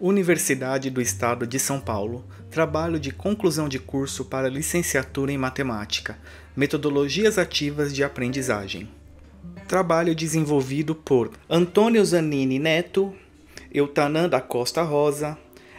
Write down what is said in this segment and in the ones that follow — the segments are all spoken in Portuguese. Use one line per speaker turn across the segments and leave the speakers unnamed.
Universidade do Estado de São Paulo, trabalho de conclusão de curso para licenciatura em Matemática, Metodologias Ativas de Aprendizagem. Trabalho desenvolvido por Antônio Zanini Neto, Eutanã da Costa Rosa,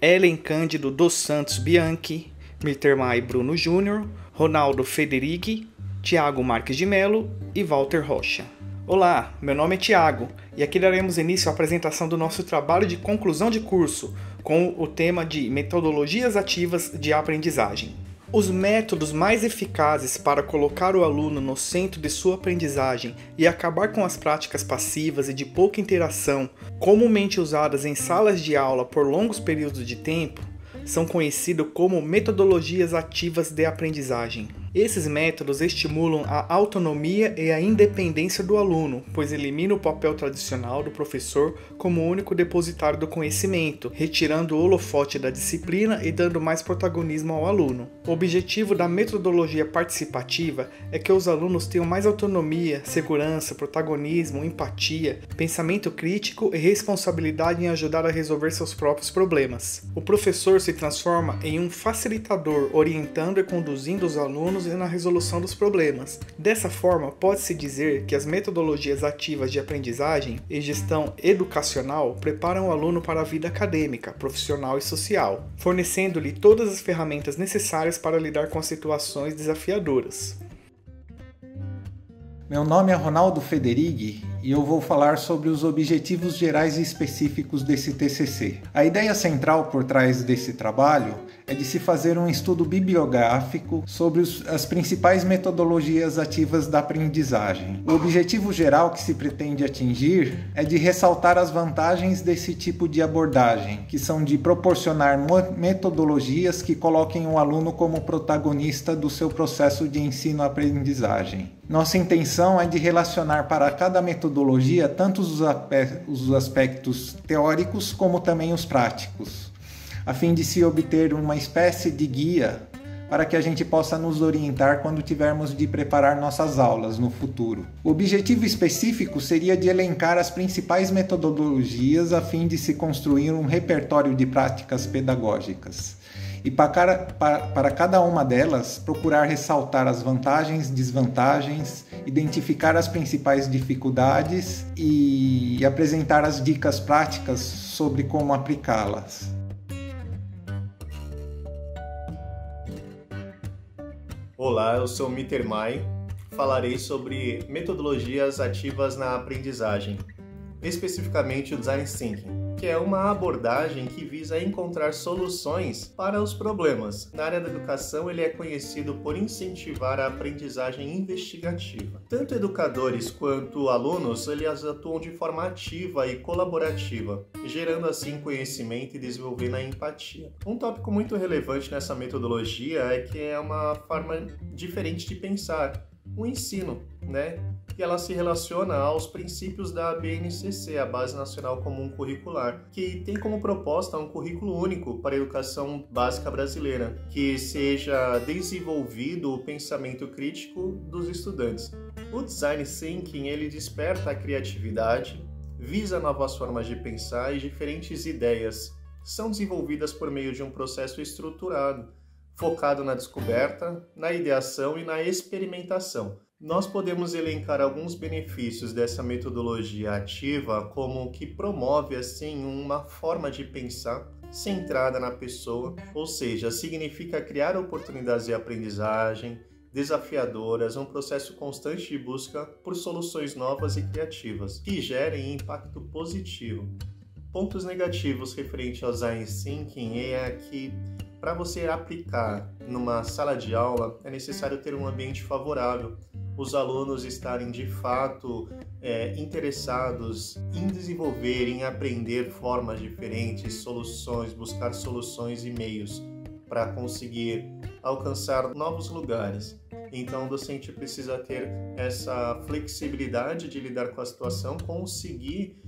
Ellen Cândido dos Santos Bianchi, Mittermay Bruno Júnior, Ronaldo Federighi, Tiago Marques de Melo e Walter Rocha. Olá, meu nome é Tiago e aqui daremos início à apresentação do nosso trabalho de conclusão de curso com o tema de Metodologias Ativas de Aprendizagem. Os métodos mais eficazes para colocar o aluno no centro de sua aprendizagem e acabar com as práticas passivas e de pouca interação, comumente usadas em salas de aula por longos períodos de tempo, são conhecidos como metodologias ativas de aprendizagem. Esses métodos estimulam a autonomia e a independência do aluno, pois eliminam o papel tradicional do professor como único depositário do conhecimento, retirando o holofote da disciplina e dando mais protagonismo ao aluno. O objetivo da metodologia participativa é que os alunos tenham mais autonomia, segurança, protagonismo, empatia, pensamento crítico e responsabilidade em ajudar a resolver seus próprios problemas. O professor se transforma em um facilitador, orientando e conduzindo os alunos na resolução dos problemas. Dessa forma, pode-se dizer que as metodologias ativas de aprendizagem e gestão educacional preparam o aluno para a vida acadêmica, profissional e social, fornecendo-lhe todas as ferramentas necessárias para lidar com as situações desafiadoras.
Meu nome é Ronaldo Federighi e eu vou falar sobre os objetivos gerais e específicos desse TCC. A ideia central por trás desse trabalho é de se fazer um estudo bibliográfico sobre as principais metodologias ativas da aprendizagem. O objetivo geral que se pretende atingir é de ressaltar as vantagens desse tipo de abordagem, que são de proporcionar metodologias que coloquem o aluno como protagonista do seu processo de ensino-aprendizagem. Nossa intenção é de relacionar para cada metodologia tanto os aspectos teóricos como também os práticos, a fim de se obter uma espécie de guia para que a gente possa nos orientar quando tivermos de preparar nossas aulas no futuro. O objetivo específico seria de elencar as principais metodologias a fim de se construir um repertório de práticas pedagógicas. E para cada uma delas, procurar ressaltar as vantagens, desvantagens, identificar as principais dificuldades e apresentar as dicas práticas sobre como aplicá-las.
Olá, eu sou Mittermay. Falarei sobre metodologias ativas na aprendizagem, especificamente o Design Thinking, que é uma abordagem que visa encontrar soluções para os problemas. Na área da educação, ele é conhecido por incentivar a aprendizagem investigativa. Tanto educadores quanto alunos, eles atuam de forma ativa e colaborativa, gerando assim conhecimento e desenvolvendo a empatia. Um tópico muito relevante nessa metodologia é que é uma forma diferente de pensar o ensino, E ela se relaciona aos princípios da BNCC, a Base Nacional Comum Curricular, que tem como proposta um currículo único para a educação básica brasileira, que seja desenvolvido o pensamento crítico dos estudantes. O Design Thinking, ele desperta a criatividade, visa novas formas de pensar e diferentes ideias são desenvolvidas por meio de um processo estruturado, focado na descoberta, na ideação e na experimentação. Nós podemos elencar alguns benefícios dessa metodologia ativa, como que promove assim uma forma de pensar centrada na pessoa, ou seja, significa criar oportunidades de aprendizagem desafiadoras, um processo constante de busca por soluções novas e criativas, que gerem impacto positivo. Pontos negativos referentes ao Design Thinking é que para você aplicar numa sala de aula é necessário ter um ambiente favorável, os alunos estarem de fato interessados em desenvolver, em aprender formas diferentes, soluções, buscar soluções e meios para conseguir alcançar novos lugares. Então o docente precisa ter essa flexibilidade de lidar com a situação, conseguir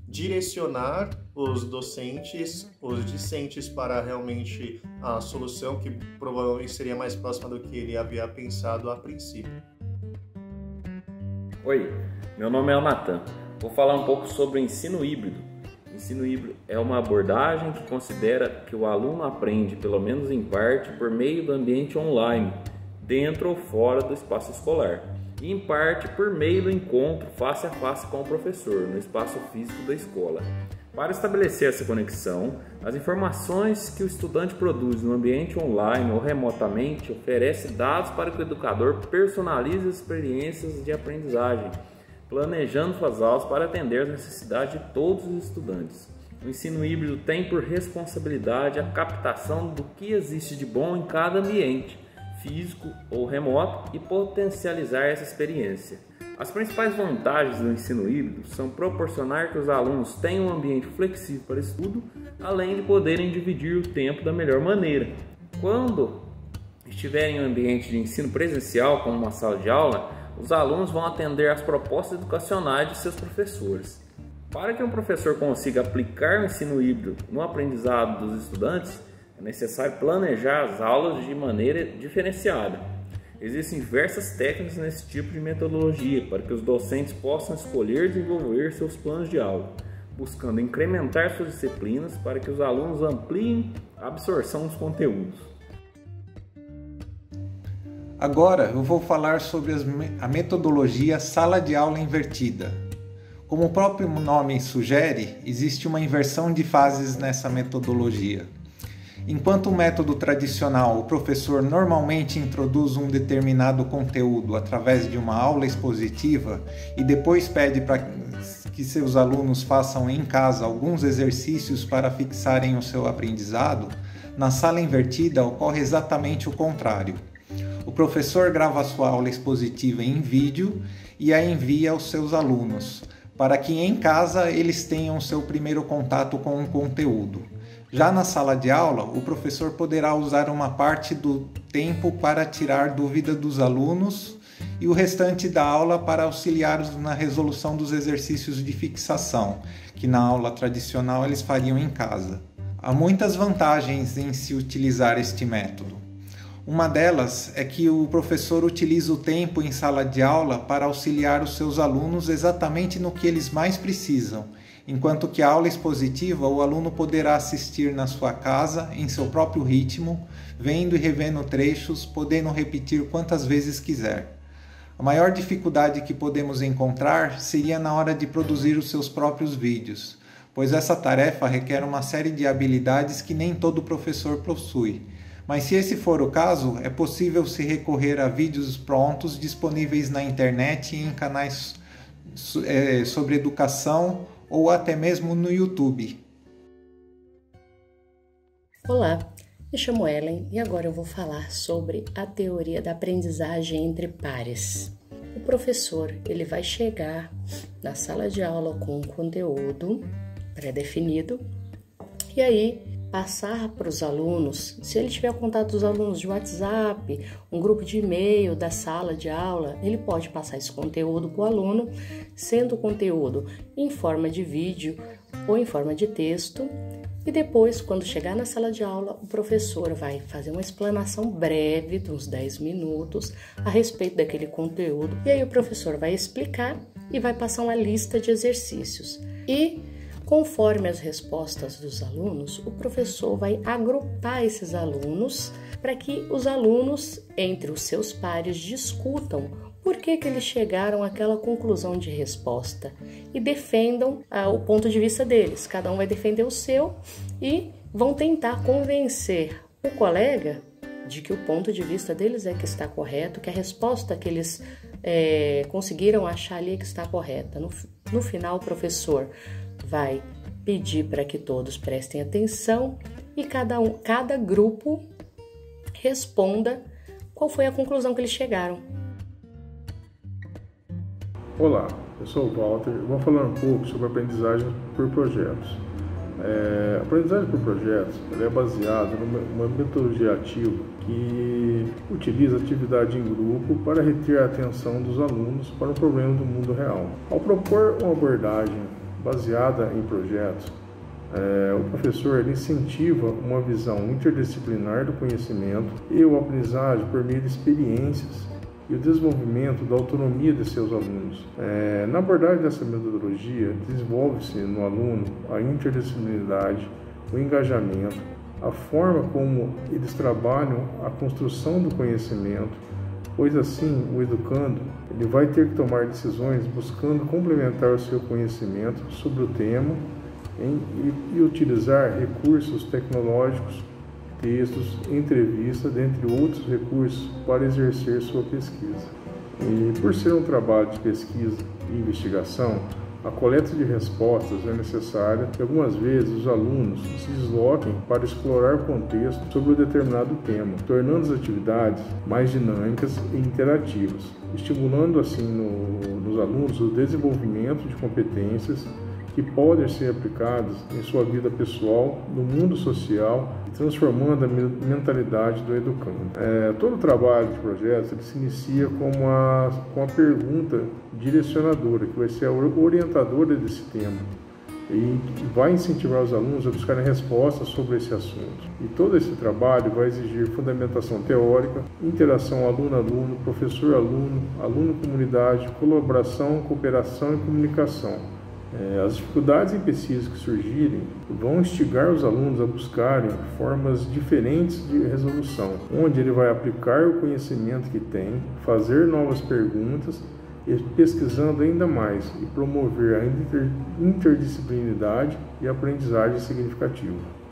direcionar os docentes, os discentes para realmente a solução que provavelmente seria mais próxima do que ele havia pensado a princípio.
Oi, meu nome é Natan. Vou falar um pouco sobre o ensino híbrido. Ensino híbrido é uma abordagem que considera que o aluno aprende, pelo menos em parte, por meio do ambiente online, dentro ou fora do espaço escolar, e em parte por meio do encontro face a face com o professor, no espaço físico da escola. Para estabelecer essa conexão, as informações que o estudante produz no ambiente online ou remotamente oferece dados para que o educador personalize as experiências de aprendizagem, planejando suas aulas para atender às necessidades de todos os estudantes. O ensino híbrido tem por responsabilidade a captação do que existe de bom em cada ambiente, físico ou remoto, e potencializar essa experiência. As principais vantagens do ensino híbrido são proporcionar que os alunos tenham um ambiente flexível para estudo, além de poderem dividir o tempo da melhor maneira. Quando estiverem em um ambiente de ensino presencial, como uma sala de aula, os alunos vão atender às propostas educacionais de seus professores. Para que um professor consiga aplicar o ensino híbrido no aprendizado dos estudantes, é necessário planejar as aulas de maneira diferenciada. Existem diversas técnicas nesse tipo de metodologia para que os docentes possam escolher e desenvolver seus planos de aula, buscando incrementar suas disciplinas para que os alunos ampliem a absorção dos conteúdos.
Agora eu vou falar sobre a metodologia sala de aula invertida. Como o próprio nome sugere, existe uma inversão de fases nessa metodologia. Enquanto o método tradicional, o professor normalmente introduz um determinado conteúdo através de uma aula expositiva e depois pede para que seus alunos façam em casa alguns exercícios para fixarem o seu aprendizado, na sala invertida ocorre exatamente o contrário. O professor grava sua aula expositiva em vídeo e a envia aos seus alunos, para que em casa eles tenham seu primeiro contato com o conteúdo. Já na sala de aula, o professor poderá usar uma parte do tempo para tirar dúvida dos alunos e o restante da aula para auxiliá-los na resolução dos exercícios de fixação, que na aula tradicional eles fariam em casa. Há muitas vantagens em se utilizar este método. Uma delas é que o professor utiliza o tempo em sala de aula para auxiliar os seus alunos exatamente no que eles mais precisam, enquanto que a aula expositiva o aluno poderá assistir na sua casa, em seu próprio ritmo, vendo e revendo trechos, podendo repetir quantas vezes quiser. A maior dificuldade que podemos encontrar seria na hora de produzir os seus próprios vídeos, pois essa tarefa requer uma série de habilidades que nem todo professor possui. Mas se esse for o caso, é possível se recorrer a vídeos prontos disponíveis na internet e em canais sobre educação ou até mesmo no YouTube.
Olá, me chamo Ellen e agora eu vou falar sobre a teoria da aprendizagem entre pares. O professor ele vai chegar na sala de aula com um conteúdo pré-definido e aí passar para os alunos, se ele tiver contato dos alunos de WhatsApp, um grupo de e-mail da sala de aula, ele pode passar esse conteúdo para o aluno, sendo o conteúdo em forma de vídeo ou em forma de texto, e depois, quando chegar na sala de aula, o professor vai fazer uma explanação breve, de uns 10 minutos, a respeito daquele conteúdo, e aí o professor vai explicar e vai passar uma lista de exercícios. E conforme as respostas dos alunos, o professor vai agrupar esses alunos para que os alunos, entre os seus pares, discutam por que eles chegaram àquela conclusão de resposta e defendam o ponto de vista deles. Cada um vai defender o seu e vão tentar convencer o colega de que o ponto de vista deles é que está correto, que a resposta que eles conseguiram achar ali é que está correta. No final, o professor vai pedir para que todos prestem atenção e cada grupo responda qual foi a conclusão que eles chegaram.
Olá, eu sou o Walter e vou falar um pouco sobre aprendizagem por projetos. A aprendizagem por projetos é baseada numa metodologia ativa que utiliza atividade em grupo para reter a atenção dos alunos para um problema do mundo real. Ao propor uma abordagem baseada em projetos, o professor incentiva uma visão interdisciplinar do conhecimento e a aprendizagem por meio de experiências e o desenvolvimento da autonomia de seus alunos. Na abordagem dessa metodologia, desenvolve-se no aluno a interdisciplinaridade, o engajamento, a forma como eles trabalham a construção do conhecimento, pois assim o educando ele vai ter que tomar decisões buscando complementar o seu conhecimento sobre o tema e utilizar recursos tecnológicos, textos, entrevistas, dentre outros recursos para exercer sua pesquisa. E por ser um trabalho de pesquisa e investigação, a coleta de respostas é necessária e algumas vezes os alunos se desloquem para explorar o contexto sobre um determinado tema, tornando as atividades mais dinâmicas e interativas, estimulando assim nos alunos o desenvolvimento de competências que podem ser aplicadas em sua vida pessoal, no mundo social, transformando a mentalidade do educando. Todo o trabalho de projetos ele se inicia com a pergunta direcionadora, que vai ser a orientadora desse tema, e vai incentivar os alunos a buscarem respostas sobre esse assunto. E todo esse trabalho vai exigir fundamentação teórica, interação aluno-aluno, professor-aluno, aluno-comunidade, colaboração, cooperação e comunicação. As dificuldades em pesquisa que surgirem vão instigar os alunos a buscarem formas diferentes de resolução, onde ele vai aplicar o conhecimento que tem, fazer novas perguntas e pesquisando ainda mais e promover a interdisciplinaridade e a aprendizagem significativa.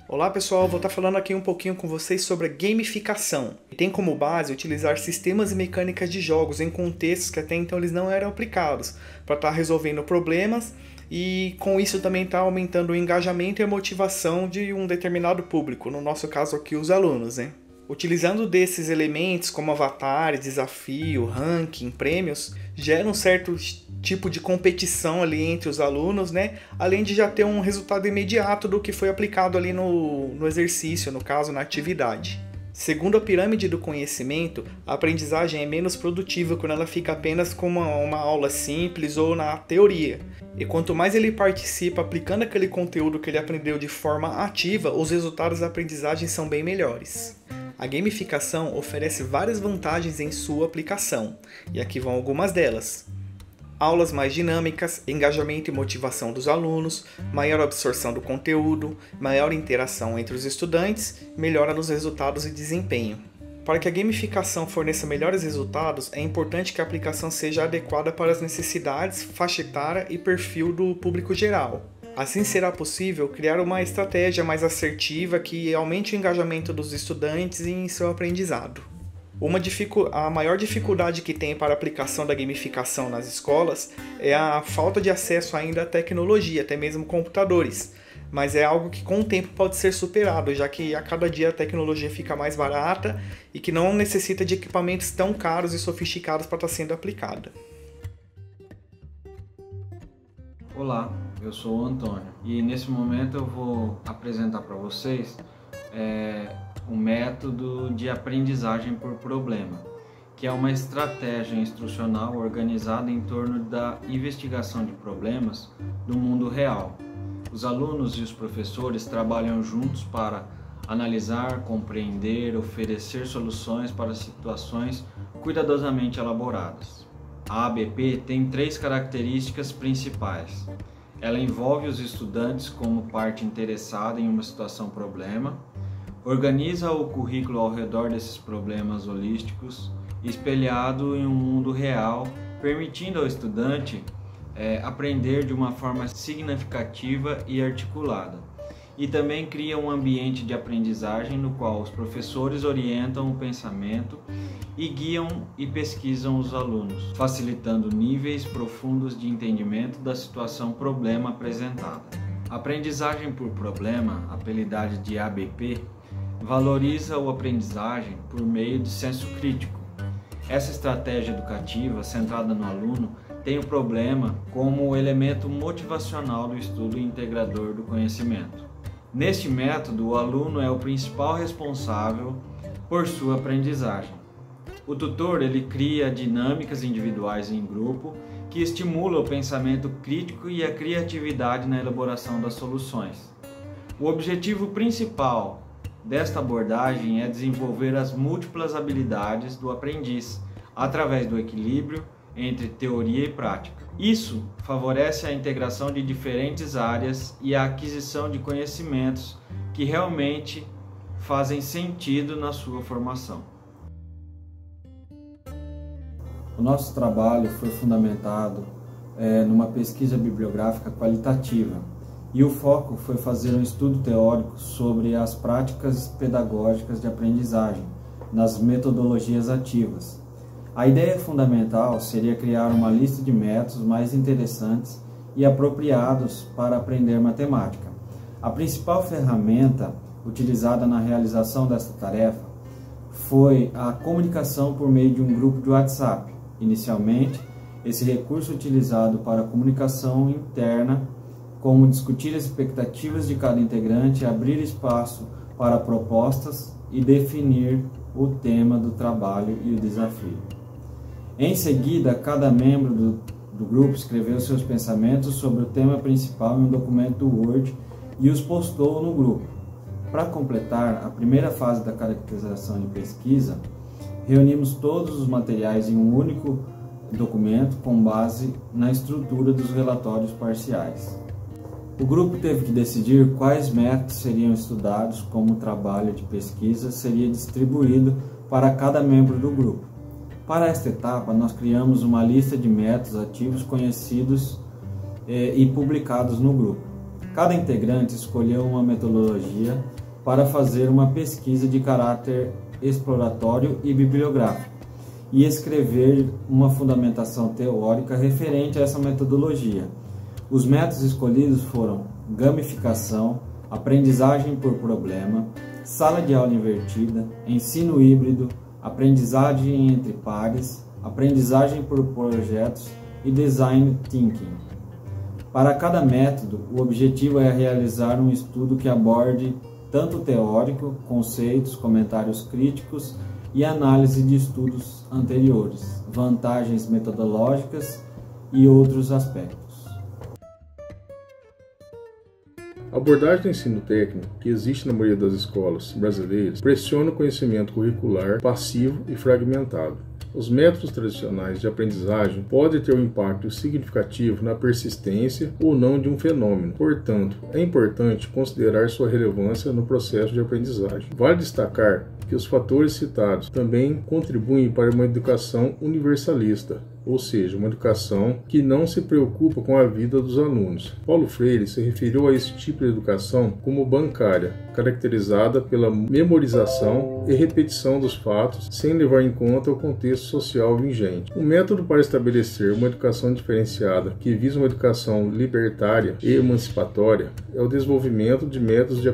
Olá pessoal, vou estar falando aqui um pouquinho com vocês sobre a gamificação. Tem como base utilizar sistemas e mecânicas de jogos em contextos que até então eles não eram aplicados, para estar resolvendo problemas e com isso também estar aumentando o engajamento e a motivação de um determinado público, no nosso caso aqui os alunos, né? Utilizando desses elementos como avatares, desafio, ranking, prêmios, gera um certo tipo de competição ali entre os alunos, né? Além de já ter um resultado imediato do que foi aplicado ali no exercício, no caso, na atividade. Segundo a pirâmide do conhecimento, a aprendizagem é menos produtiva quando ela fica apenas com uma aula simples ou na teoria. E quanto mais ele participa aplicando aquele conteúdo que ele aprendeu de forma ativa, os resultados da aprendizagem são bem melhores. A gamificação oferece várias vantagens em sua aplicação, e aqui vão algumas delas. Aulas mais dinâmicas, engajamento e motivação dos alunos, maior absorção do conteúdo, maior interação entre os estudantes, melhora nos resultados e desempenho. Para que a gamificação forneça melhores resultados, é importante que a aplicação seja adequada para as necessidades, faixa etária e perfil do público geral. Assim será possível criar uma estratégia mais assertiva que aumente o engajamento dos estudantes em seu aprendizado. A maior dificuldade que tem para a aplicação da gamificação nas escolas é a falta de acesso ainda à tecnologia, até mesmo computadores. Mas é algo que com o tempo pode ser superado, já que a cada dia a tecnologia fica mais barata e que não necessita de equipamentos tão caros e sofisticados para estar sendo aplicada.
Olá, eu sou o Antônio e nesse momento eu vou apresentar para vocês o método de aprendizagem por problema, que é uma estratégia instrucional organizada em torno da investigação de problemas do mundo real. Os alunos e os professores trabalham juntos para analisar, compreender, oferecer soluções para situações cuidadosamente elaboradas. A ABP tem 3 características principais. Ela envolve os estudantes como parte interessada em uma situação-problema, organiza o currículo ao redor desses problemas holísticos, espelhado em um mundo real, permitindo ao estudante aprender de uma forma significativa e articulada. E também cria um ambiente de aprendizagem no qual os professores orientam o pensamento e guiam e pesquisam os alunos, facilitando níveis profundos de entendimento da situação problema apresentada. A aprendizagem por problema, apelidada de ABP, valoriza a aprendizagem por meio de senso crítico. Essa estratégia educativa centrada no aluno tem o problema como elemento motivacional do estudo integrador do conhecimento. Neste método, o aluno é o principal responsável por sua aprendizagem. O tutor cria dinâmicas individuais e em grupo que estimulam o pensamento crítico e a criatividade na elaboração das soluções. O objetivo principal desta abordagem é desenvolver as múltiplas habilidades do aprendiz, através do equilíbrio entre teoria e prática. Isso favorece a integração de diferentes áreas e a aquisição de conhecimentos que realmente fazem sentido na sua formação. O nosso trabalho foi fundamentado numa pesquisa bibliográfica qualitativa e o foco foi fazer um estudo teórico sobre as práticas pedagógicas de aprendizagem nas metodologias ativas. A ideia fundamental seria criar uma lista de métodos mais interessantes e apropriados para aprender matemática. A principal ferramenta utilizada na realização desta tarefa foi a comunicação por meio de um grupo de WhatsApp. Inicialmente, esse recurso utilizado para a comunicação interna, como discutir as expectativas de cada integrante, abrir espaço para propostas e definir o tema do trabalho e o desafio. Em seguida, cada membro do grupo escreveu seus pensamentos sobre o tema principal em um documento Word e os postou no grupo. Para completar a primeira fase da caracterização de pesquisa, reunimos todos os materiais em um único documento com base na estrutura dos relatórios parciais. O grupo teve que decidir quais métodos seriam estudados, como o trabalho de pesquisa seria distribuído para cada membro do grupo. Para esta etapa, nós criamos uma lista de métodos ativos conhecidos e publicados no grupo. Cada integrante escolheu uma metodologia para fazer uma pesquisa de caráter exploratório e bibliográfico e escrever uma fundamentação teórica referente a essa metodologia. Os métodos escolhidos foram gamificação, aprendizagem por problema, sala de aula invertida, ensino híbrido, aprendizagem entre pares, aprendizagem por projetos e design thinking. Para cada método, o objetivo é realizar um estudo que aborde tanto teórico, conceitos, comentários críticos e análise de estudos anteriores, vantagens metodológicas e outros aspectos.
A abordagem do ensino técnico, que existe na maioria das escolas brasileiras, pressiona o conhecimento curricular passivo e fragmentado. Os métodos tradicionais de aprendizagem podem ter um impacto significativo na persistência ou não de um fenômeno. Portanto, é importante considerar sua relevância no processo de aprendizagem. Vale destacar que os fatores citados também contribuem para uma educação universalista, ou seja, uma educação que não se preocupa com a vida dos alunos. Paulo Freire se referiu a esse tipo de educação como bancária, caracterizada pela memorização e repetição dos fatos sem levar em conta o contexto social vigente. Um método para estabelecer uma educação diferenciada que visa uma educação libertária e emancipatória é o desenvolvimento de métodos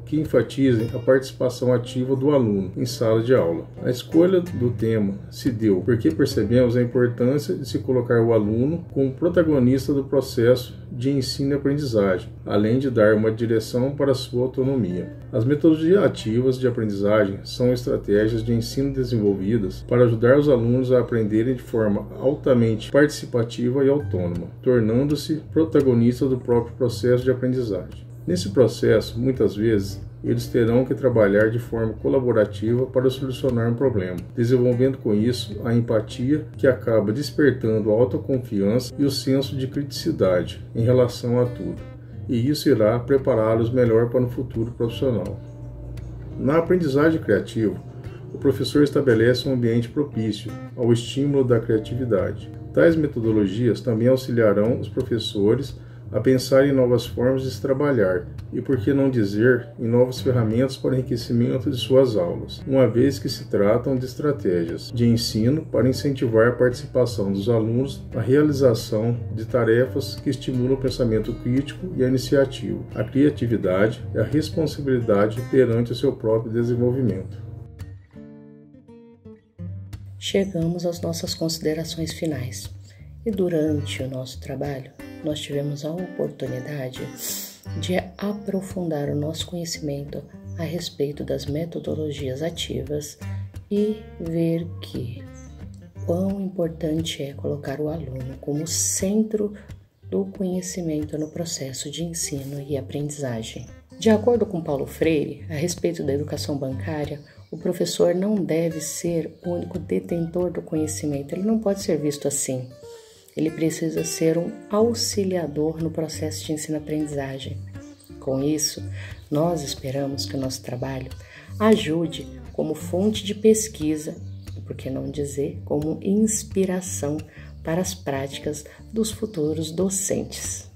que enfatizem a participação ativa do aluno em sala de aula. A escolha do tema se deu porque percebemos a importância de se colocar o aluno como protagonista do processo de ensino e aprendizagem, além de dar uma direção para a sua autonomia. As metodologias ativas de aprendizagem são estratégias de ensino desenvolvidas para ajudar os alunos a aprenderem de forma altamente participativa e autônoma, tornando-se protagonistas do próprio processo de aprendizagem. Nesse processo, muitas vezes, eles terão que trabalhar de forma colaborativa para solucionar um problema, desenvolvendo com isso a empatia que acaba despertando a autoconfiança e o senso de criticidade em relação a tudo, e isso irá prepará-los melhor para o futuro profissional. Na aprendizagem criativa, o professor estabelece um ambiente propício ao estímulo da criatividade. Tais metodologias também auxiliarão os professores a pensar em novas formas de se trabalhar e, por que não dizer, em novas ferramentas para o enriquecimento de suas aulas, uma vez que se tratam de estratégias de ensino para incentivar a participação dos alunos na realização de tarefas que estimulam o pensamento crítico e a iniciativa, a criatividade e a responsabilidade perante o seu próprio desenvolvimento.
Chegamos às nossas considerações finais. E durante o nosso trabalho, nós tivemos a oportunidade de aprofundar o nosso conhecimento a respeito das metodologias ativas e ver que quão importante é colocar o aluno como centro do conhecimento no processo de ensino e aprendizagem. De acordo com Paulo Freire, a respeito da educação bancária, o professor não deve ser o único detentor do conhecimento, ele não pode ser visto assim. Ele precisa ser um auxiliador no processo de ensino-aprendizagem. Com isso, nós esperamos que o nosso trabalho ajude como fonte de pesquisa, e por que não dizer, como inspiração para as práticas dos futuros docentes.